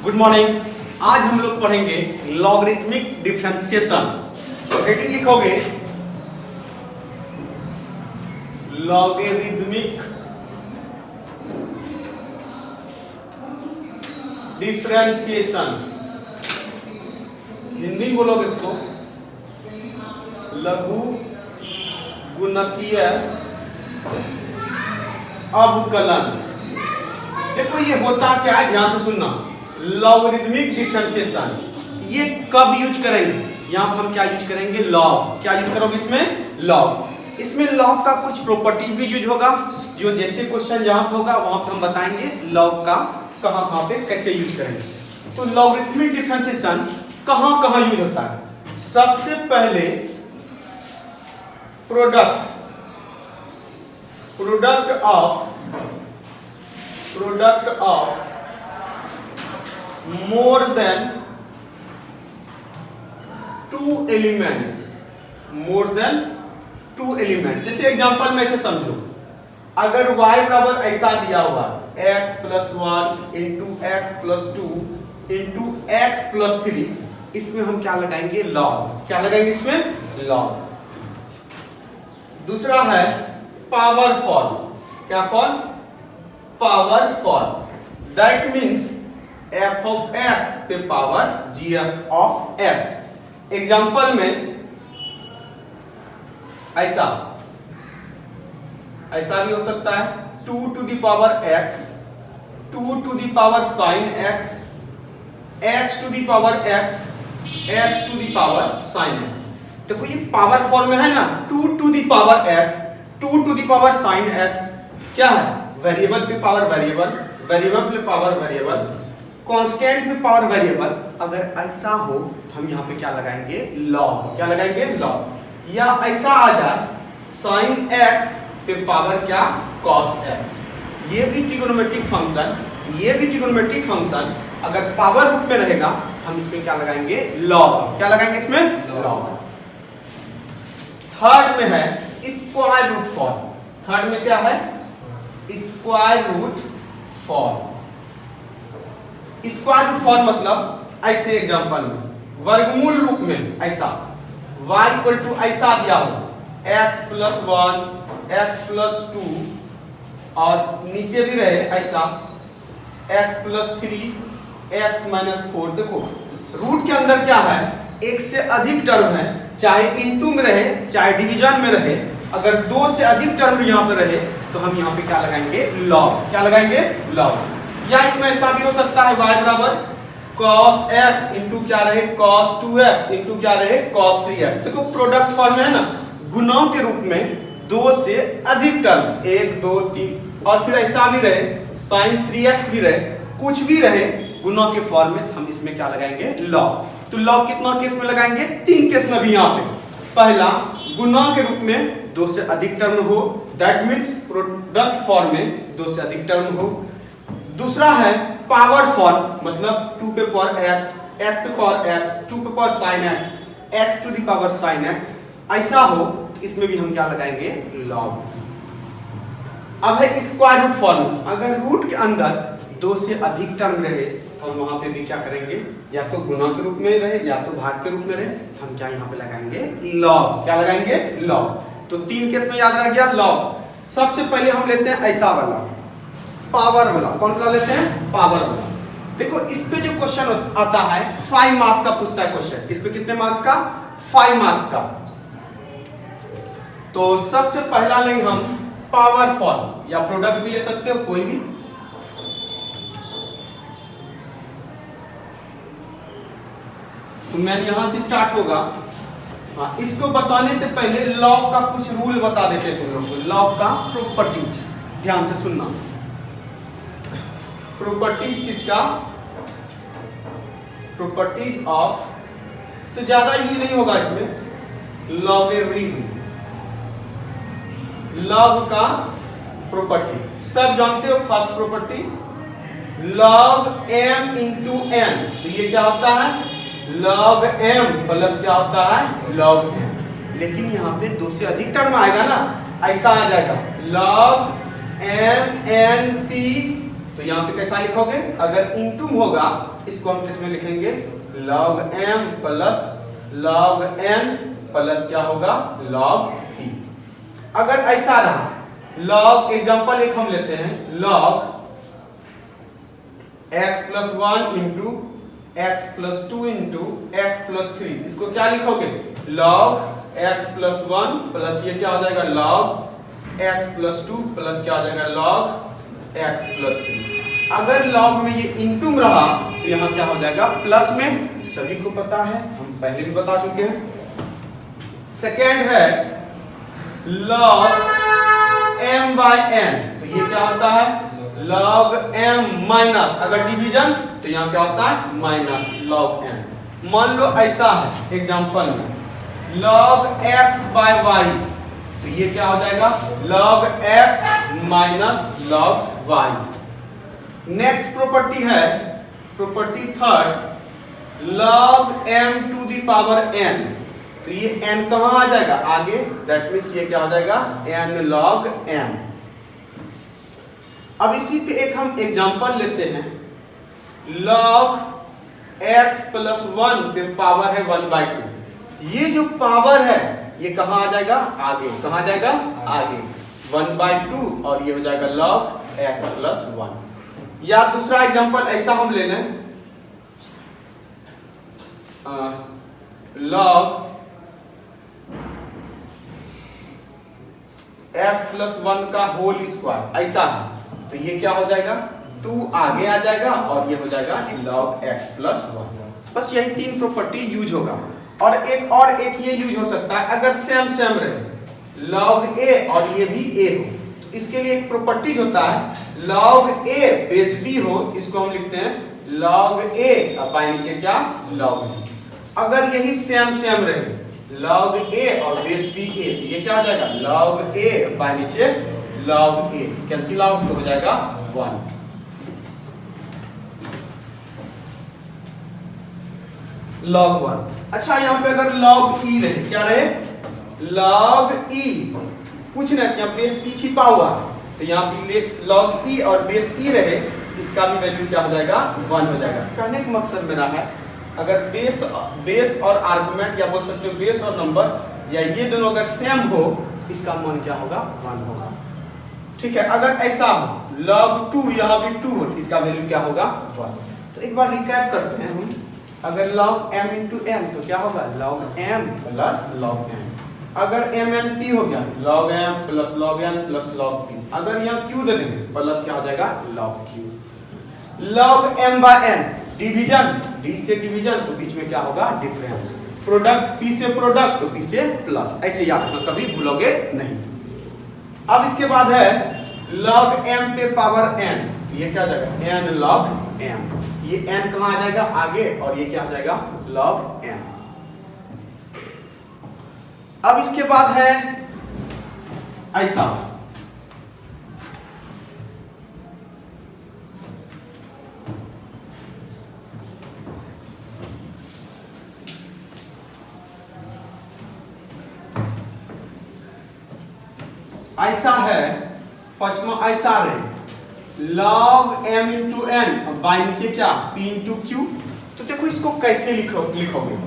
Good morning. आज हम लोग पढ़ेंगे लॉगरिथमिक डिफरेंशिएशन। हेडिंग लिखोगे लॉगरिथमिक डिफरेंशिएशन, हिंदी में बोलोगे इसको लघु गुणकीय अवकलन। देखो ये होता क्या है, ध्यान से सुनना। लॉगरिथमिक डिफरेंशिएशन ये कब यूज करेंगे? यहां पर हम क्या यूज करेंगे? लॉग। क्या यूज करोगे इसमें? लॉग। इसमें लॉग का कुछ प्रॉपर्टीज भी यूज होगा, जो जैसे क्वेश्चन जहां पर होगा वहां पर हम बताएंगे लॉग का कहां कहां पे कैसे यूज करेंगे। तो लॉगरिथमिक डिफरेंशिएशन कहां कहां यूज होता है? सबसे पहले product of more than two elements, जैसे एग्जांपल में ऐसे समझो, अगर y बराबर ऐसा दिया हुआ x plus 1 into x plus 2 into x plus 3, इसमें हम क्या लगाएंगे? लॉग। क्या लगाएंगे इसमें? लॉग। दूसरा है पावर फॉर्म। क्या form? Power form. That means f of x पे power g of x। Example में ऐसा भी हो सकता है 2 to the power x, 2 to the power sin x, x to the power x, x to the power sin x। देखो ये power form में है ना, 2 to the power x, 2 to the power sin x। क्या है? Variable पे power variable, variable पे power variable, constant पे पावर वेरिएबल। अगर ऐसा हो तो हम यहाँ पे क्या लगाएंगे? लॉग। क्या लगाएंगे? लॉग। या ऐसा आ जाए sin x पे पावर क्या? cos x। ये भी ट्रिगोनोमेट्रिक फंक्शन, ये भी ट्रिगोनोमेट्रिक फंक्शन अगर पावर रूप में रहेगा हम इसमें क्या लगाएंगे? लॉग। क्या लगाएंगे इसमें? लॉग। थर्ड में है स्क्वायर रूट फॉर्म। थर्ड में क्या है? Square root form. Square root form मतलब ऐसे एग्जांपल में वर्गमूल रूप में ऐसा y इक्वल टू ऐसा दिया हो x प्लस 1, x प्लस 2 और नीचे भी रहे ऐसा x प्लस 3, x माइनस 4। देखो रूट के अंदर क्या है? एक से अधिक टर्म है, चाहे इनटू में रहे चाहे डिवीजन में रहे। अगर दो से अधिक टर्म यहाँ पे रहे तो हम यहाँ पे क्या लगाएंगे? लॉग। क्या लगाएंगे? लॉग। या इसमें ऐसा भी हो सकता है y बराबर cos x इंटू क्या रहे? cos 2x इंटू क्या रहे? cos 3x। देखो प्रोडक्ट फॉर्म में है ना, गुणों के रूप में दो से अधिक टर्म 1 2 3 और फिर ऐसा भी रहे sin 3x भी रहे, कुछ भी रहे गुणों के फॉर्म में, हम इसमें क्या लगाएंगे? लॉग। तो लॉग कितना केस में लगाएंगे? 3 केस में भी यहाँ पे। पहला गुणों के रूप में दो से अधिक टर्म हो, दैट मीन्स प्रोडक्ट फॉर्म में दो से अधिक टर्म हो। दूसरा है पावर फॉर्म, मतलब 2 पे पावर x, x पे पावर x, 2 पे power sin x, x to the power sin x। ऐसा हो तो इसमें भी हम क्या लगाएंगे? लॉग। अब है स्क्वायर रूट फॉर्म। अगर रूट के अंदर दो से अधिक टर्म रहे तो हम वहां पे भी क्या करेंगे? या तो गुणा के रूप में रहे या तो भाग के रूप में रहे, हम क्या यहाँ पे लगाएंगे? लॉग। क्या लगाएंगे? लॉग। तो 3 केस में याद रह गया लॉग। सबसे पहले हम लेते हैं ऐसा वाला पावर वाला। कौन सा लेते हैं? पावर वाला। देखो इस पे जो क्वेश्चन आता है 5 मार्क्स का पूछता है क्वेश्चन। इस पे कितने मार्क्स का? 5 मार्क्स का। तो सबसे पहला लेंगे हम पावर फॉर्म, या प्रोडक्ट भी ले सकते हो कोई भी। तो मैं यहां से स्टार्ट होगा। हाँ, इसको बताने से पहले लॉग का कुछ रूल बता देते तुम लोग को। लॉग का प्रॉपर्टीज ध्यान से सुनना। प्रॉपर्टीज किसका? प्रॉपर्टीज ऑफ, तो ज्यादा यूज नहीं होगा इसमें। लॉगरिथम, लॉग का प्रॉपर्टी सब जानते हो। First property log m into n, तो ये क्या होता है? log m प्लस क्या होता है? log m। लेकिन यहाँ पे दो से अधिक टर्म आएगा ना, ऐसा आ जाएगा log m n p, तो तो यहाँ पे कैसा लिखोगे, अगर इनटू होगा इसको हम किसमें लिखेंगे, log m plus log n plus क्या होगा, log p। अगर ऐसा रहा, log एग्जांपल एक हम लेते हैं, log x plus 1 into x plus 2 into x plus 3, इसको क्या लिखोगे, log x प्लस 1 प्लस ये क्या हो जाएगा log x प्लस 2 प्लस क्या हो जाएगा log x प्लस 3। अगर log में ये इंटू रहा तो यहाँ क्या हो जाएगा प्लस में, सभी को पता है, हम पहले भी बता चुके हैं। सेकेंड है log m बाय n, तो ये क्या होता है log m माइनस, अगर डिवीजन तो यहाँ क्या होता है माइनस log m। मान लो ऐसा है एग्जांपल में log x बाय y, तो ये क्या हो जाएगा log x minus log y। Next property है property third log m to the power n, तो ये n कहां आ जाएगा आगे, दैट मीन्स ये क्या हो जाएगा n log m। अब इसी पे एक हम एग्जांपल लेते हैं, log x प्लस 1 पे पावर है 1/2, ये जो पावर है ये कहां आ जाएगा आगे, कहां जाएगा आगे 1/2 और ये हो जाएगा log x प्लस 1। या दूसरा एग्जांपल ऐसा हम ले लें, log x प्लस 1 का होल स्क्वायर, ऐसा है तो ये क्या हो जाएगा 2 आगे आ जाएगा और ये हो जाएगा log x प्लस 1। बस यही तीन प्रॉपर्टी यूज होगा। और एक ये यूज हो सकता है अगर सेम रहे log a और ये भी a हो, तो इसके लिए एक प्रॉपर्टीज होता है log a बेस b हो, इसको हम लिखते हैं log a बाय नीचे क्या log b। अगर यही सेम रहे log a और बेस b a, तो ये क्या हो जाएगा log a बाय नीचे log a, कैंसिल आउट तो हो जाएगा 1। log 1। अच्छा यहाँ पे अगर log e रहे, क्या रहे log e, कुछ नहीं यहाँ बेस e छिपा हुआ, तो यहाँ पे log e और बेस e रहे, इसका भी वैल्यू क्या हो जाएगा 1 हो जाएगा। कहने का मकसद मेरा है अगर बेस और आर्गुमेंट या बोल सकते हो बेस और नंबर या ये दोनों अगर सेम हो, इसका मान क्या होगा 1 होगा। ठीक है, अगर ऐसा हो log 2 यहाँ भी 2 हो, इसका वैल्यू क्या होगा 1। तो एक बार रिकैप करते हैं हम, अगर log m इंटू n तो क्या होगा log m plus log n। अगर m n p हो गया log m plus log n plus log p। अगर यहाँ q दे देंगे प्लस क्या हो जाएगा log q। log m by n division, d से डिवीजन तो बीच में क्या होगा डिफरेंस, प्रोडक्ट p से प्रोडक्ट तो p से प्लस, ऐसे याद रखना कभी भूलोगे नहीं। अब इसके बाद है log m पे पावर n, तो ये क्या हो जाएगा n log m, ये n कहां आ जाएगा आगे और ये क्या आ जाएगा log m। अब इसके बाद है ऐसा है पचमा, ऐसा रहे log m into n by नीचे क्या p इंटू q। तो देखो इसको कैसे लिखोगे,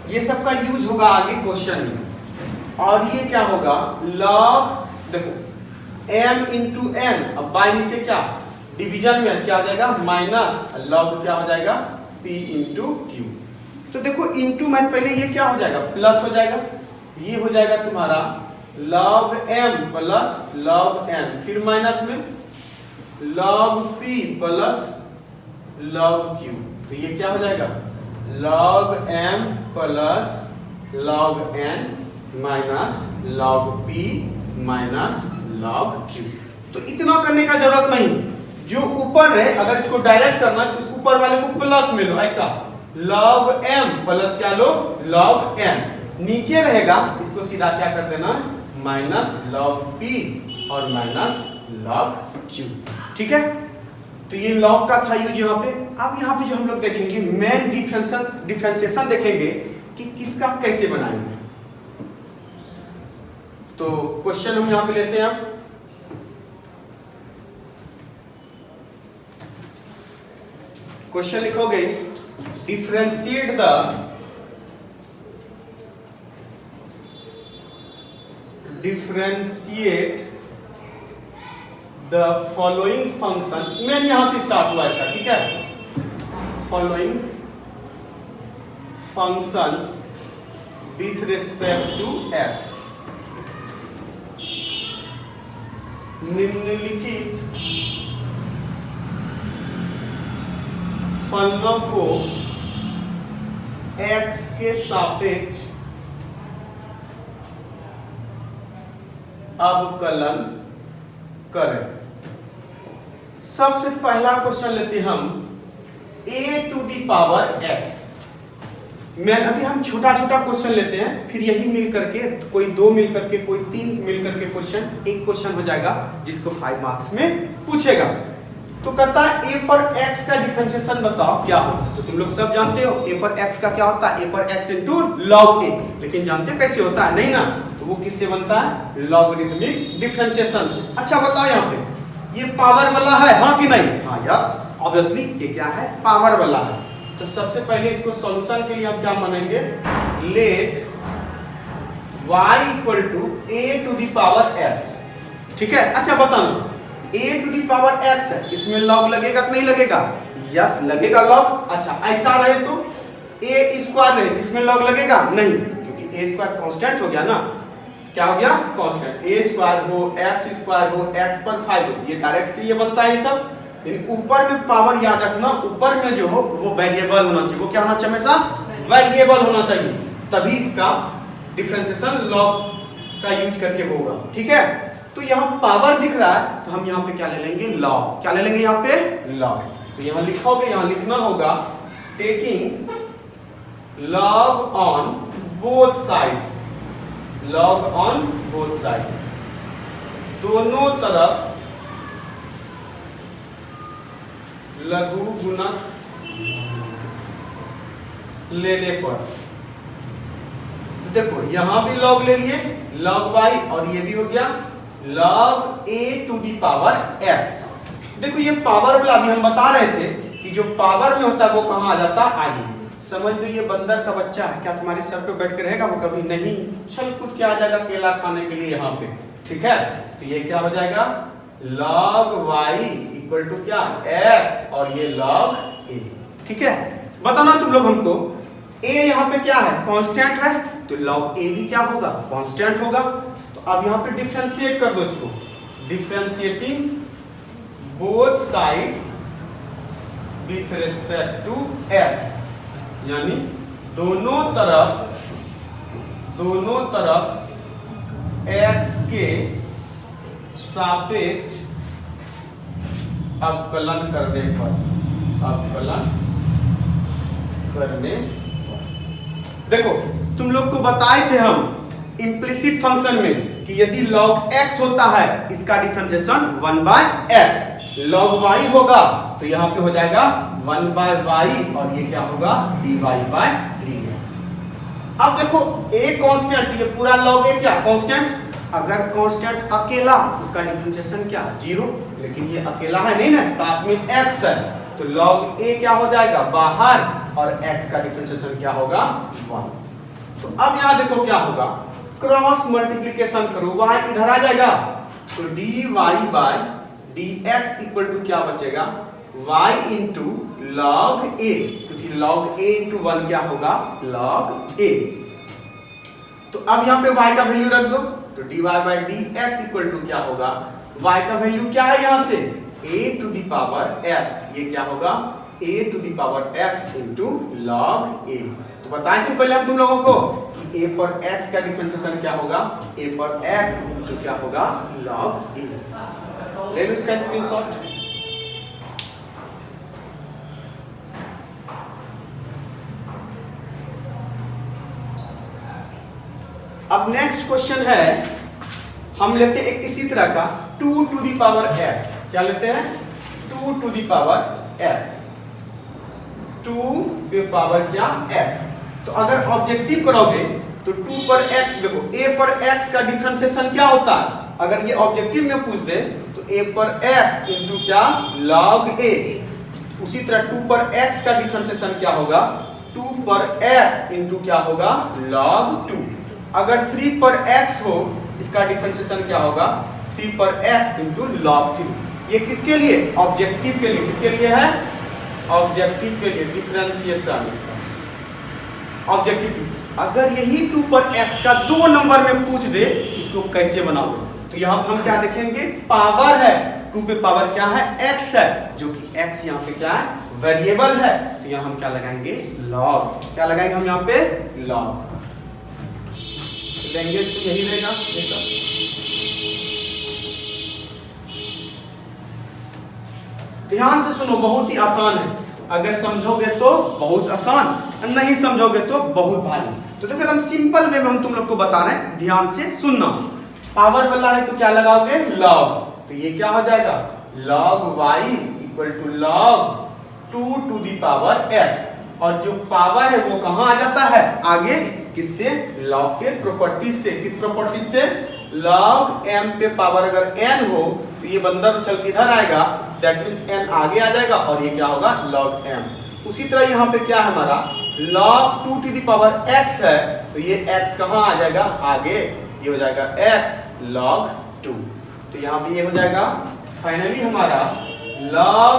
ये सबका यूज होगा आगे क्वेश्चन में। और ये क्या होगा log, देखो m इंटू n अब बाय नीचे क्या डिवीजन में क्या आ जाएगा माइनस log क्या हो जाएगा p इंटू q। तो देखो इंटू में पहले ये क्या हो जाएगा प्लस हो जाएगा, ये हो जाएगा तुम्हारा log m plus log n, फिर माइनस में log p plus log q, तो ये क्या हो जाएगा log m plus log n minus log p minus log q। तो इतना करने का जरूरत नहीं, जो ऊपर है अगर इसको डायरेक्ट करना तो इस ऊपर वाले को प्लस में लो, ऐसा log m प्लस क्या लो log n, नीचे रहेगा इसको सीधा क्या कर देना माइनस log p और माइनस log q। ठीक है, तो ये log का था यूज यहाँ पे। अब यहाँ पे जो हम लोग देखेंगे मेन डिफरेंशिएशन देखेंगे कि किसका कैसे बनाएंगे। तो क्वेश्चन हम यहां पे लेते हैं। अब क्वेश्चन लिखोगे differentiate the following functions. Main यहां से स्टार्ट हुआ इसका, ठीक है। Following functions with respect to x. निम्नलिखित फलनों को x के सापेक्ष अवकलन करें। सबसे पहला क्वेश्चन लेते हैं हम a to the power x। मैं अभी हम छोटा छोटा क्वेश्चन लेते हैं, फिर यही मिल करके कोई 2 मिल करके कोई 3 मिल करके क्वेश्चन, एक क्वेश्चन हो जाएगा जिसको 5 मार्क्स में पूछेगा। तो कहता है a पर x का डिफरेंशिएशन बताओ क्या होगा। तो तुम लोग सब जानते हो a पर x का क्या होता है, a पर x इनटू log a। लेकिन जानते हो कैसे होता है? नहीं ना। तो वो किससे बनता है? लॉगरिथमिक डिफरेंशिएशन से। अच्छा बताओ यहाँ पे ये पावर वाला है, हाँ कि नहीं? हाँ, यस ऑब्वियसली ये क्या है? पावर वाला है। तो सबसे पहले इसको सॉल्यूशन के लिए हम क्या मानेंगे? Let y equal to a to the power x, ठीक है। अच्छा बताना a to the power x है, इसमें log लगेगा कि नहीं लगेगा? यस लगेगा log। अच्छा ऐसा रहे तो a स्क्वायर रहे, इसमें log लगेगा? नहीं, क्योंकि a स्क्वायर कांस्टेंट हो गया ना। क्या हो गया? कांस्टेंट। a स्क्वायर हो x स्क्वायर हो x पर 5 हो, ये डायरेक्ट से ये बनता है ये सब। ऊपर में पावर याद रखना, ऊपर में जो हो वो वेरिएबल होना चाहिए। वो क्या होना चाहिए? हमेशा वेरिएबल होना चाहिए, तभी इसका डिफरेंशिएशन लॉग का यूज करके होगा, ठीक है। तो यहाँ पावर दिख रहा है तो हम यहाँ पे क्या ले लेंगे? लॉग। क्या ले लेंगे यहाँ पे? लॉग। तो यहाँ लिखोगे, यहाँ लिखना होगा taking log on both sides. Log on both side, दोनों तरफ लघु गुणक लेने पर। तो देखो यहां भी log ले लिए, log y, और ये भी हो गया log a to the power x। देखो ये पावर वाला भी हम बता रहे थे कि जो पावर में होता है वो कहां आ जाता है? आगे। समझ लो ये बंदर का बच्चा है, क्या तुम्हारे सर पे बैठ के रहेगा? वो कभी नहीं, छल कूद के आ जाएगा केला खाने के लिए यहाँ पे, ठीक है। तो ये क्या हो जाएगा? log y इक्वल टू क्या? x, और ये log a, ठीक है। बताना तुम लोग हमको a यहाँ पे क्या है? कांस्टेंट है, तो log a भी क्या होगा? कांस्टेंट होगा। तो अब यहाँ पे डिफरेंशिएट कर दो इसको। Differentiating both sides with respect to x, यानी दोनों तरफ x के सापेक्ष अवकलन करने पर। देखो तुम लोग को बताए थे हम इम्प्लिसिट फंक्शन में कि यदि log x होता है इसका डिफरेंशिएशन 1/x, log y होगा तो यहाँ पे हो जाएगा 1/y, और ये क्या होगा? dy/dx। अब देखो a कांस्टेंट, ये पूरा log a क्या? कांस्टेंट। अगर कांस्टेंट अकेला उसका डिफरेंशिएशन क्या? 0, लेकिन ये अकेला है नहीं ना, साथ में x है, तो log a क्या हो जाएगा? बाहर, और x का डिफरेंशिएशन क्या होगा? 1। तो अब यहां देखो क्या होगा? क्रॉस मल्टीप्लिकेशन करो, y इधर आ जाएगा, तो dy/dx इक्वल टू क्या बचेगा? y इंटू log a, क्योंकि log a इंटू 1 क्या होगा? log a। तो अब यहाँ पे y का वैल्यू रख दो, तो dy/dx इक्वल टू क्या होगा? y का वैल्यू क्या है यहाँ से? a to the power x, ये क्या होगा? a to the power x into log a। तो बताएं थे पहले हम तुम लोगों को कि a पर x का डिफरेंशिएशन क्या होगा? a पर x इंटू क्या होगा? log a। ले लो इसका स्क्रीनशॉट। अब नेक्स्ट क्वेश्चन है, हम लेते हैं एक इसी तरह का 2 टू द पावर x। क्या लेते हैं? 2 टू द पावर x, 2 पे पावर क्या? x। तो अगर ऑब्जेक्टिव करोगे तो 2 पर x, देखो a पर x का डिफरेंशिएशन क्या होता है, अगर ये ऑब्जेक्टिव में पूछ दे तो a पर x इंटू क्या log a। उसी तरह 2 पर x का डिफरेंशिएशन क्या होगा, 2 पर x इंटू क्या होगा log 2। अगर 3 पर x हो, इसका डिफरेंशिएशन क्या होगा 3 पर x इंटू log 3। ये किसके लिए, ऑब्जेक्टिव के लिए, किसके लिए है, ऑब्जेक्टिव के लिए डिफरेंशिएशन इसका ऑब्जेक्टिव। अगर यही 2 पर x का 2 नंबर में पूछ दे, इसको कैसे बनाओगे, तो यहाँ हम क्या देखेंगे, पावर है, 2 पे पावर क्या है x है, जो कि x यहाँ पे क्या है वेरिएबल है, तो यहाँ हम क्या लगाएंगे log, क्या लगाएंगे हम यहाँ पे log। लैंग्वेज तो यही रहेगा ये सब। ध्यान से सुनो, बहुत ही आसान है, अगर समझोगे तो बहुत आसान, नहीं समझोगे तो बहुत भारी। तो देखो एकदम सिंपल वे में हम तुम लोग को बता रहे हैं, ध्यान से सुनना। पावर वाला है तो क्या लगाओगे log, तो ये क्या हो जाएगा log y equal to log 2 to the power x। और जो पावर है वो कहां आ जाता है आगे, किससे, log के प्रॉपर्टीज से। किस प्रॉपर्टीज से, log m पे पावर अगर n हो तो ये बंदर उछल के इधर आएगा, दैट मींस n आगे आ जाएगा और ये क्या होगा log m। उसी तरह यहाँ पे क्या है हमारा log 2 to the power x है, तो ये x कहां आ जाएगा आगे, ये हो जाएगा x log 2। तो यहाँ पे ये हो जाएगा फाइनली हमारा log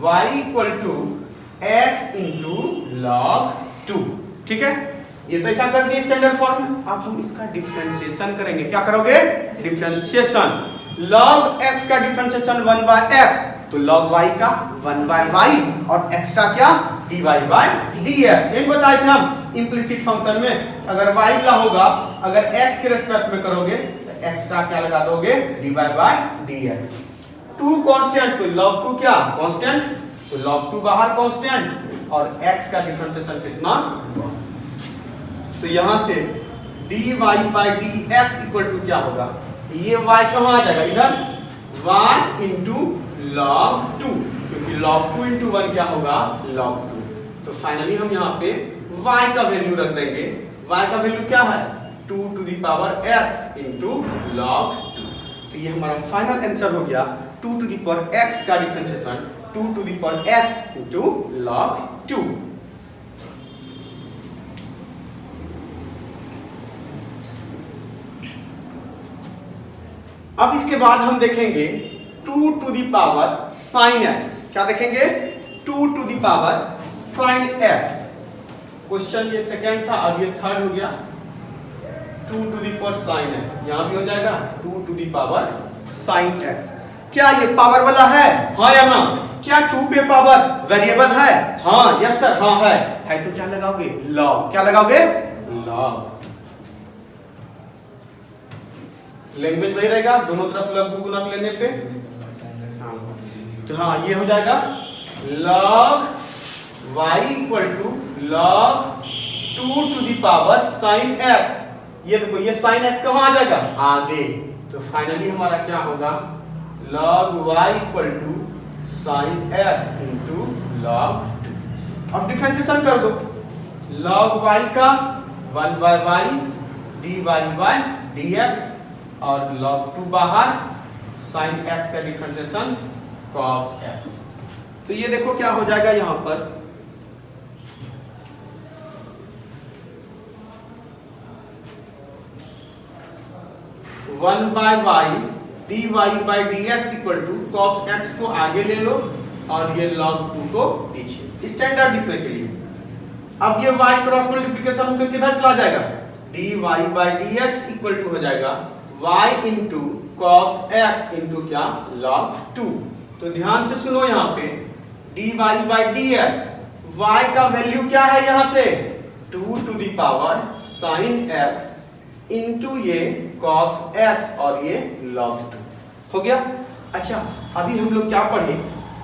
y equal to x into log 2। ठीक है, ये तो ऐसा कर दिए स्टैंडर्ड फॉर्म में। अब हम इसका डिफरेंशिएशन करेंगे, क्या करोगे डिफरेंशिएशन। log x का डिफरेंशिएशन 1 बाय x, तो log y का 1 बाय y और एक्स्ट्रा क्या dy बाय dx। ये बताए थे हम इम्प्लिसिट फंक्शन में, अगर y ला होगा, अगर x के रेस्पेक्ट में करोगे तो एक्स्ट्रा क्या लगा दोगे dy बाय dx। 2 कांस्टेंट, तो log 2 क्या कांस्टेंट, तो log 2 बाहर कांस्टेंट और x का डिफरेंशिएशन कितना 1। तो यहां से dy by dx equal to क्या होगा, ये y कहां आ जाएगा इधर, y इंटू log 2, क्योंकि log 2 इंटू 1 क्या होगा log 2। तो फाइनली हम यहाँ पे y का वैल्यू रख देंगे, y का वैल्यू क्या है 2 to the power x into log 2। तो ये हमारा फाइनल आंसर हो गया 2 टू दी पावर x का differentiation 2 to the power x into log 2। अब इसके बाद हम देखेंगे 2 to the power sin x। क्या देखेंगे 2 to the power sin x। Question ये सेकंड था, अब ये थर्ड हो गया 2 to the power sin x। यहां भी हो जाएगा 2 to the power sin x। क्या ये पावर वाला है, हाँ या ना, क्या 2 पे पावर वेरिएबल है, हाँ यस सर, हाँ है तो क्या लगाओगे log, क्या लगाओगे log। लैंग्वेज वही रहेगा, दोनों तरफ लघु गुणक लेने पे। तो हाँ ये हो जाएगा log y equal to log 2 to the power sin x। ये देखो ये sin x कहां आ जाएगा आगे, तो फाइनली हमारा क्या होगा log y equal to sin x into log 2। अब डिफरेंशिएशन कर दो, log y का 1 by y dy by dx और log 2 बाहर sin x का डिफरेंशिएशन cos x। तो ये देखो क्या हो जाएगा यहां पर one by y dy by dx equal to cos x को आगे ले लो और ये log 2 को पीछे, स्टैंडर्ड दिखने के लिए। अब ये y क्रॉस मल्टीप्लिकेशन होकर किधर चला जाएगा, dy by dx equal to हो जाएगा y into cos x into क्या log 2। तो ध्यान से सुनो, यहाँ पे dy बाय dx, y का वैल्यू क्या है यहां से 2 to the power sin x into ये cos x और ये log 2 हो गया। अच्छा अभी हम लोग क्या पढ़े,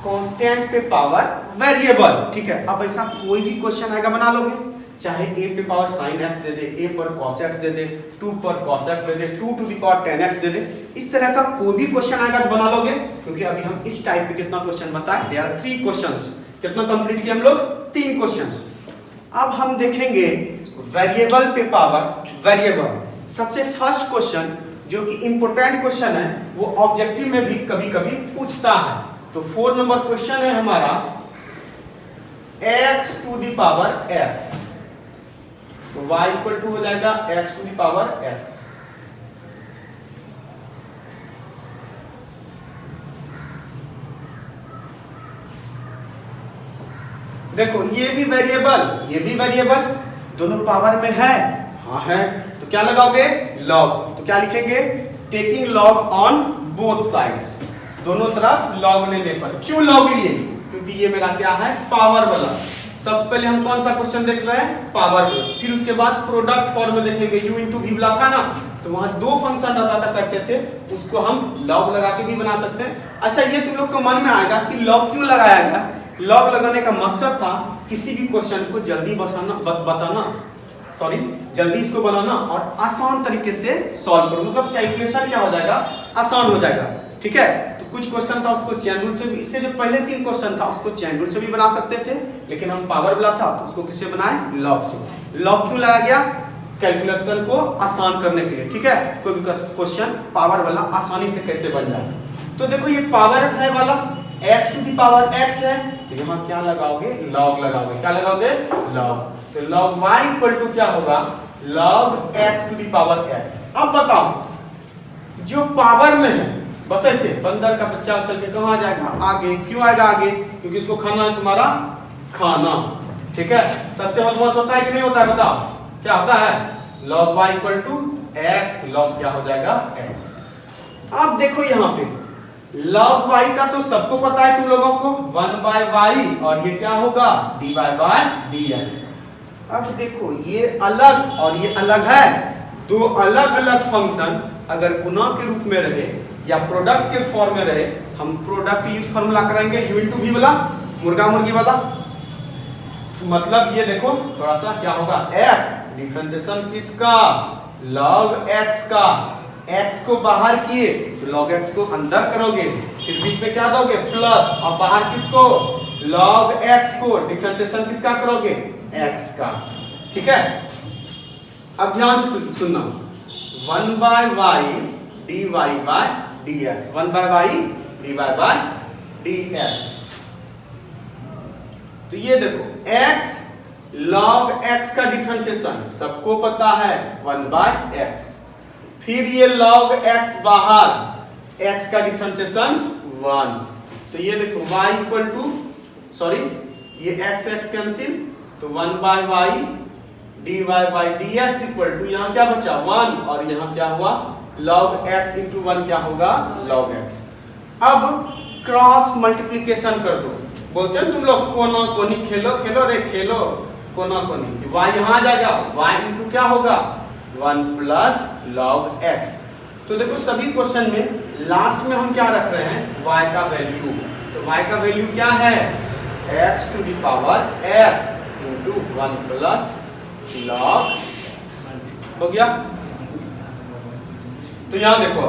कांस्टेंट पे पावर वेरिएबल। ठीक है, अब ऐसा कोई भी क्वेश्चन आएगा बना लोगे, चाहे a पे पावर sin x दे दे, a पर cos x दे दे, 2 पर cos x दे दे, 2 टू दी पावर 10x दे दे, इस तरह का कोई भी क्वेश्चन आएगा तो बना लोगे। क्योंकि अभी हम इस टाइप पे कितना क्वेश्चन बताए, देयर आर 3 क्वेश्चंस। कितना कंप्लीट किया हम लोग 3 क्वेश्चन। अब हम देखेंगे वेरिएबल पे पावर वेरिएबल। सबसे फर्स्ट क्वेश्चन जो कि इंपॉर्टेंट क्वेश्चन है वो ऑब्जेक्टिव में भी कभी कभी पूछता है। तो 4 नंबर क्वेश्चन है हमारा x to the power x, तो y इक्वल टू हो जाएगा x to the power x। देखो ये भी वेरिएबल दोनों पावर में है, हाँ है, तो क्या लगाओगे लॉग। तो क्या लिखेंगे taking log on both sides, दोनों तरफ लॉग लेने पर। क्यों लॉग लिए, क्योंकि ये मेरा क्या है पावर वाला। सबसे पहले हम कौन सा क्वेश्चन देख रहे हैं पावर वाला, फिर उसके बाद प्रोडक्ट फॉर्म में देखेंगे u इंटू वी वाला था ना, तो वहां 2 फंक्शन रहता था करते थे, उसको हम लॉग लगा के भी बना सकते हैं। अच्छा ये तुम लोग को मन में आएगा कि लॉग क्यों लगाया गया। लॉग लगाने का मकसद था किसी भी क्वेश्चन को जल्दी जल्दी इसको बनाना और आसान तरीके से सॉल्व करो, मतलब कैलकुलेशन क्या हो जाएगा आसान हो जाएगा। ठीक है, तो कुछ क्वेश्चन था उसको चेन रूल से भी, इससे जो पहले 3 क्वेश्चन था उसको चेन रूल से भी बना सकते थे, लेकिन हम पावर वाला था तो उसको किससे बनाए लॉग से। लॉग क्यों लाया गया, कैलकुलेशन को आसान करने के लिए। ठीक है, कोई भी क्वेश्चन पावर वाला आसानी से कैसे बन जाए। तो देखो ये पावर है वाला x to the power x है, तो यहाँ क्या लगाओगे लॉग लगाओगे। क्या लगाओगे लॉग, तो log y इक्वल टू क्या होगा log x to the power x। अब बताओ जो पावर में है, बस ऐसे बंदर का बच्चा चल के कहां जाएगा आगे, क्यों आएगा आगे, क्योंकि इसको खाना है तुम्हारा खाना। ठीक है, सबसे बदमाश होता है कि नहीं होता है बताओ, क्या होता है log y equal to x, log क्या हो जाएगा x। अब देखो यहाँ पे log y का तो सबको पता है तुम लोगों को 1/y, और ये क्या होगा dy/dx। अब देखो ये अलग और ये अलग है, 2 अलग अलग फंक्शन अगर गुणा के रूप में रहे या प्रोडक्ट के फॉर्म में रहे, हम प्रोडक्ट यूज फॉर्मूला करेंगे u इंटू वी वाला, मुर्गा मुर्गी वाला। मतलब ये देखो थोड़ा सा क्या होगा x डिफरेंशिएशन किसका log x का, x को बाहर किए तो log x को अंदर करोगे, फिर बीच में क्या दोगे प्लस, और बाहर किसको log x को डिफरेंशिएशन किसका करोगे x का। ठीक है, अब ध्यान से सुनना 1/y dy/dx, 1/y dy/dx। तो ये देखो x log x का डिफरेंशिएशन सबको पता है 1/x, फिर ये log x बाहर, x का डिफरेंशिएशन 1, तो ये देखो y इक्वल टू ये x कैंसिल, तो 1/y dy/dx इक्वल टू यहाँ क्या बचा 1, और यहाँ क्या हुआ log x इंटू 1 क्या होगा log x। अब क्रॉस मल्टीप्लीकेशन कर दो, बोलते हैं तुम लोग कोना कोनी खेलो रे खेलो कोना कोनी, y यहाँ आ जाएगा, y इंटू क्या होगा 1 प्लस log x। तो देखो सभी क्वेश्चन में लास्ट में हम क्या रख रहे हैं y का वैल्यू, तो y का वैल्यू क्या है x to the power x into 1 plus log हो गया। तो यहां देखो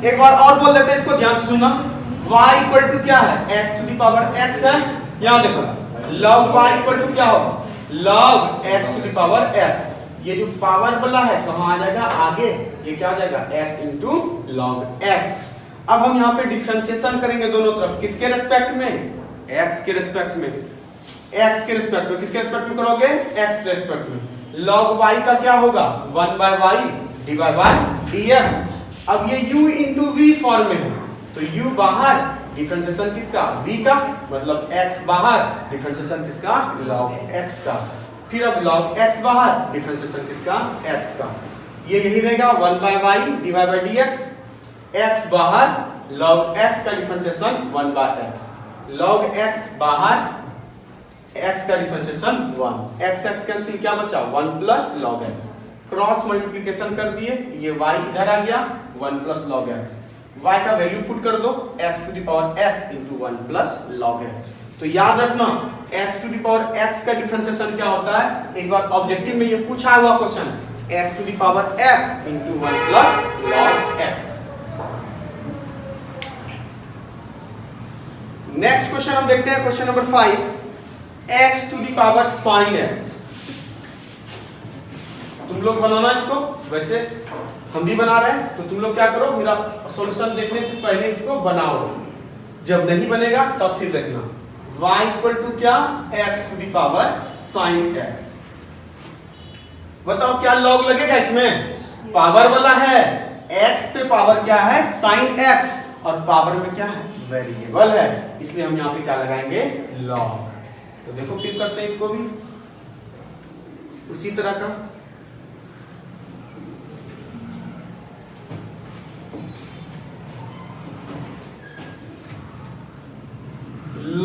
एक बार और बोल देते हैं, इसको ध्यान से सुनना, y इक्वल टू क्या है x to the power x है, यहां देखो log y इक्वल टू क्या होगा log x to the power x। ये जो पावर वाला है कहां आ जाएगा आगे, ये क्या आ जाएगा x इंटू log x। अब हम यहाँ पे डिफरेंशिएशन करेंगे दोनों तरफ, किसके रेस्पेक्ट में x के रेस्पेक्ट में, x के रेस्पेक्ट में, किसके रेस्पेक्ट में करोगे x के रेस्पेक्ट में। log y का क्या होगा 1/y dy/dx। अब ये u इंटू v फॉर्म में है, तो u बाहर डिफरेंशिएशन किसका v का, मतलब x बाहर डिफरेंशिएशन किसका log x का, फिर अब log x बाहर डिफरेंशिएशन किसका x का, ये यही रहेगा 1/y dy/dx, x बाहर log x का डिफरेंशिएशन 1/x, log x बाहर x का डिफरेंशिएशन 1, x कैंसिल क्या बचा 1 plus log x। Cross multiplication कर दिए, ये y इधर आ गया 1 प्लस log x, y का वैल्यू पुट कर दो x to the power x into 1 plus log x। तो याद रखना x to the power x का डिफरेंशिएशन क्या होता है, एक बार ऑब्जेक्टिव में ये पूछा हुआ question x to the power x into 1 plus log x। Next question हम देखते हैं question number 5, x to the power sin x। लोग बनाना इसको, वैसे हम भी बना रहे हैं, तो तुम लोग क्या करो, मेरा सॉल्यूशन देखने से पहले इसको बनाओ, जब नहीं बनेगा तब फिर देखना। y इक्वल टू क्या, x to the power sin x। बताओ क्या लॉग लगेगा इसमें, पावर वाला है, x पे पावर क्या है sin x, और पावर में क्या है वेरिएबल है, इसलिए हम यहाँ पे क्या लगाएंगे लॉग। तो देखो फिर करते हैं इसको भी उसी तरह का।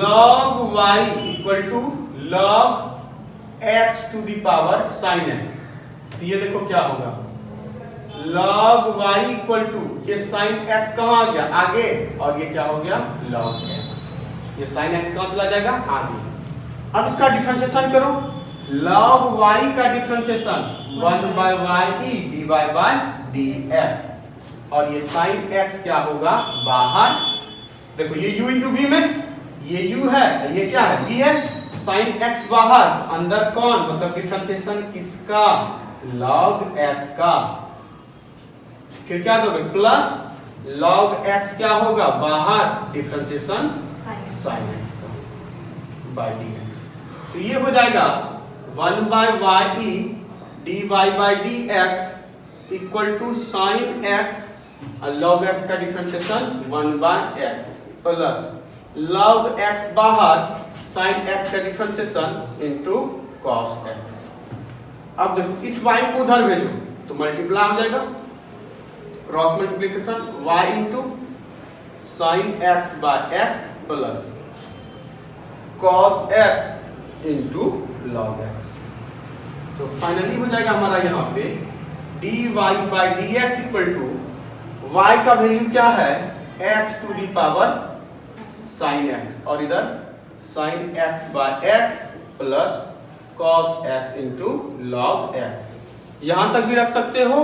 log y equal to log x to the power sin x। तो ये देखो क्या होगा, log y इक्वल टू ये sin x कहां आ गया आगे, और ये क्या हो गया log x, ये sin x कहां चला जाएगा आगे। अब इसका डिफरेंशिएशन करो, log y का differentiation 1 by y e dy by dx, और ये sin x क्या होगा बाहर, देखो ये u इंटू v में ये u है, ये क्या है v है, sin x बाहर, अंदर कौन, मतलब डिफरेंशिएशन किसका log x का, फिर क्या दोगे प्लस log x क्या होगा बाहर, डिफरेंशिएशन sin x का by dx। तो ये हो जाएगा 1 by y e dy by dx equal to sin x, log x का differentiation 1 by x plus log x बाहर sin x का डिफरेंशिएशन इनटू cos x। अब देखो इस y को उधर भेजो तो मल्टीप्लाई हो जाएगा, cross multiplication y into sin x by x plus cos x into log x। तो फाइनली हो जाएगा हमारा यहाँ पे dy by dx equal to y का वैल्यू क्या है x to the power sin x, और इधर sin x by x plus cos x into log x। यहां तक भी रख सकते हो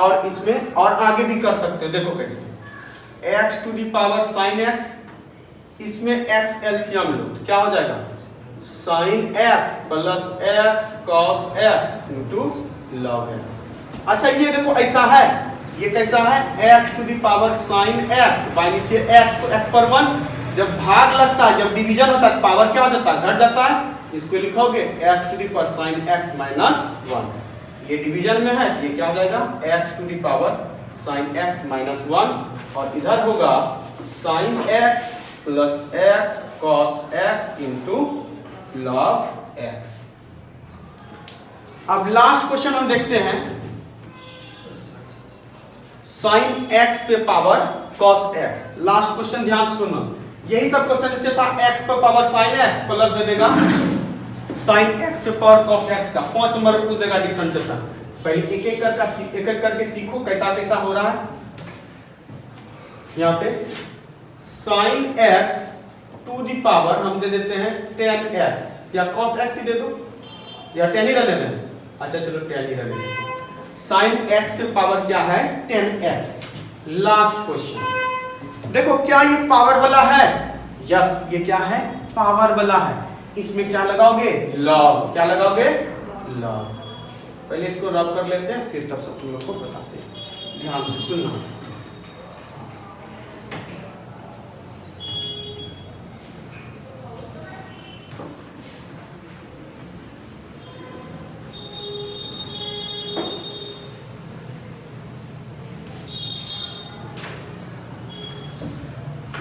और इसमें और आगे भी कर सकते हो, देखो कैसे x to the power sin x, इसमें x एलसीएम लो तो क्या हो जाएगा sin x plus x cos x into log x। अच्छा ये देखो ऐसा है, ये कैसा है x to the power sin x by नीचे x तो x पर 1, जब भाग लगता है जब डिवीजन होता है पावर क्या हो जाता है घट जाता है, इसको लिखोगे x to the power sin x minus 1, ये डिवीजन में है तो ये क्या हो जाएगा x to the power sin x minus 1, और इधर होगा sin x plus x cos x into log x। अब लास्ट क्वेश्चन हम देखते हैं, sin x पे power cos x। Last question ध्यान से सुनना, यही सब क्वेश्चन इससे था, x पे पावर sin x प्लस दे देगा sin x पे पावर cos x का 5 नंबर पूछ देगा डिफरेंशिएशन। पहले एक एक करके सीखो कैसा कैसा हो रहा है। यहाँ पे sin x to the power हम दे देते हैं 10x, या cos x ही दे दो, या 10 ही रहने दें, अच्छा चलो 10 ही रहने देते। sin x के पावर क्या है 10x। लास्ट क्वेश्चन देखो क्या ये पावर वाला है, यस ये क्या है पावर वाला है, इसमें क्या लगाओगे लॉग, क्या लगाओगे लॉग। पहले इसको रब कर लेते हैं फिर तब सब तुम लोग को बताते हैं, ध्यान से सुनना।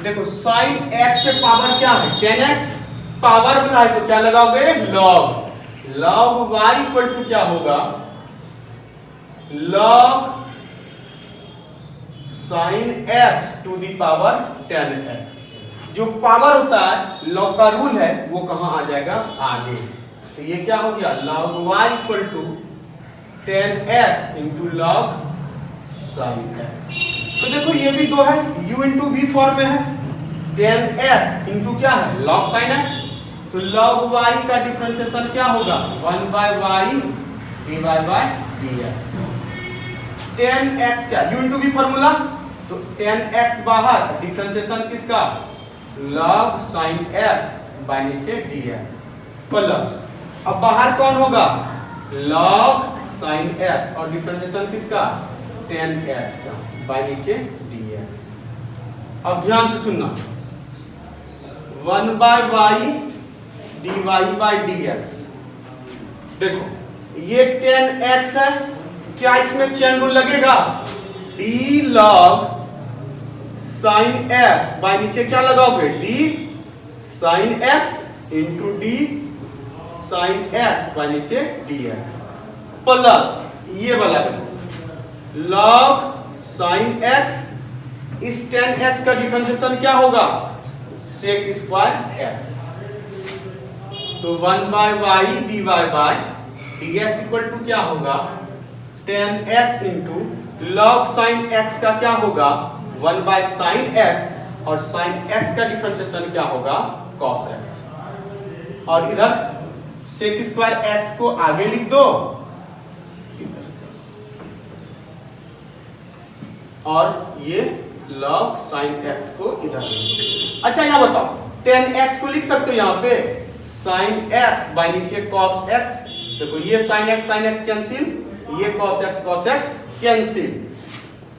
देखो sin x पे पावर क्या है 10x, पावर वाला है तो क्या लगाओगे log, log y equal to क्या होगा log sin x to the power 10x। जो पावर होता है log का रूल है वो कहां आ जाएगा आगे, तो ये क्या हो गया log y equal to 10x into log sin x। तो देखो ये भी दो है, u इंटू v फॉर्म में है, 10x इंटू क्या है log sin x, तो log y का डिफरेंशिएशन क्या होगा 1 by y dy by dx। 10x क्या u इंटू v फॉर्मूला, तो 10x बाहर डिफरेंशिएशन किसका log sin x बाय नीचे dx प्लस अब बाहर कौन होगा log साइन एक्स और डिफरेंशिएशन किसका tan x का बाय नीचे dx। अब ध्यान से सुनना 1 by y dy by dx। देखो ये tan x है, क्या इसमें चेन रूल लगेगा d log sin x by नीचे क्या लगाओगे d sin x into d sin x by नीचे dx प्लस ये वाला देखो log sin x, इस tan x का डिफरेंशिएशन क्या होगा sec स्क्वायर x। तो 1 by y dy by dx equal to क्या होगा tan x into log sin x का क्या होगा 1 बाय sin x और sin x का डिफरेंशिएशन क्या होगा cos x। और इधर sec स्क्वायर x को आगे लिख दो और ये log sin x को इधर लिख दो। अच्छा यहां बताओ tan x को लिख सकते हो यहां पे sin x बाय नीचे cos x। देखो ये sin x कैंसिल, ये cos x कैंसिल,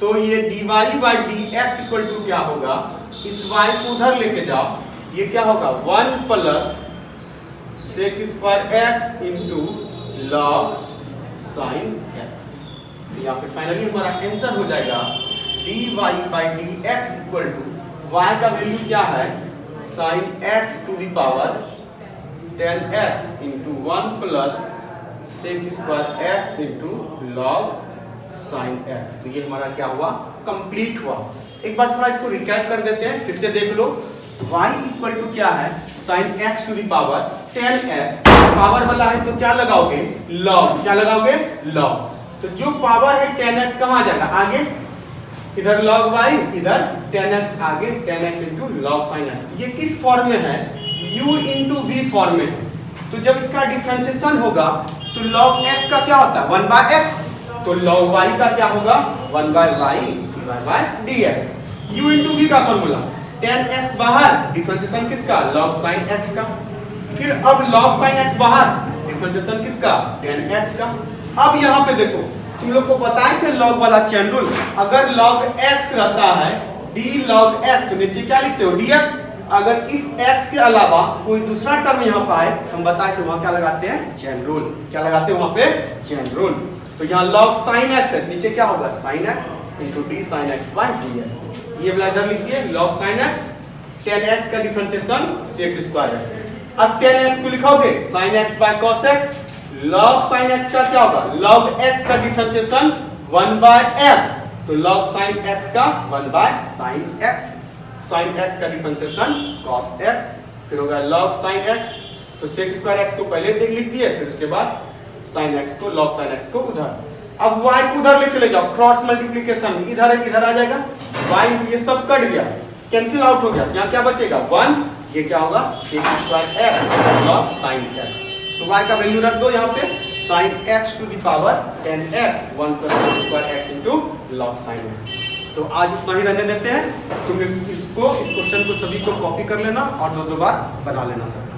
तो ये dy by dx equal to क्या होगा, इस y को उधर लेके जाओ, ये क्या होगा 1 plus sec square x into log sin x। तो यहाँ पे फाइनली हमारा आंसर हो जाएगा dy by dx equal to y का वैल्यू क्या है sin x to the power tan x into 1 plus sec square x into log sin x। तो ये हमारा क्या हुआ कंप्लीट हुआ। एक बार थोड़ा इसको रिकैप कर देते हैं, फिर से देख लो y इक्वल टू क्या है sin x to the power tan x, power वाला है तो क्या लगाओगे log, क्या लगाओगे log। तो जो पावर है tan x कहां आ जाएगा आगे, इधर log y इधर tan x आगे, tan x into log sin x। ये किस फॉर्म में है u इंटू v फॉर्म में है। तो जब इसका डिफरेंशिएशन होगा तो log x का क्या होता है 1 बाय x, तो log y का क्या होगा 1 by y divide by dx। u into v का फॉर्मूला tan x बाहर, डिफरेंशिएशन किसका log sin x का, फिर अब log sin x बाहर, डिफरेंशिएशन किसका tan x का। अब यहाँ पे देखो तुम लोग को पता है कि log वाला चेन रूल, अगर log x रहता है d log x तो नीचे क्या लिखते हो dx। अगर इस x के अलावा कोई दूसरा टर्म यहाँ पे आए, हम बताए कि वहां क्या लगाते हैं चेन रूल, क्या लगाते हैं वहां पे चेन रूल। तो यहाँ log sin x है, नीचे क्या होगा sin x into d sin x by dx। ये वाला इधर लिख दिए log sin x, tan x का डिफरेंशिएशन sec स्क्वायर x। अब tan x को लिखोगे sin x by cos x, log sin x का क्या होगा log x का डिफरेंशिएशन 1 बाय x, तो log sin x का 1 by sin x, sin x का डिफरेंशिएशन cos x, फिर होगा log sin x, तो sec स्क्वायर x को पहले तक लिख दिए, फिर उसके बाद sin x को log sin x को उधर। अब y को उधर ले चले जाओ, क्रॉस मल्टीप्लिकेशन इधर है इधर आ जाएगा, y ये सब कट गया कैंसिल आउट हो गया, यहाँ क्या बचेगा 1, ये क्या होगा sec square x log sin x। तो y का वैल्यू रख दो यहाँ पे sin x to the power tan x 1 plus sec square x into log sin x। तो आज इतना ही रहने देते हैं, तुम इस क्वेश्चन को सभी को कॉपी कर लेना और दो बार बना लेना सब।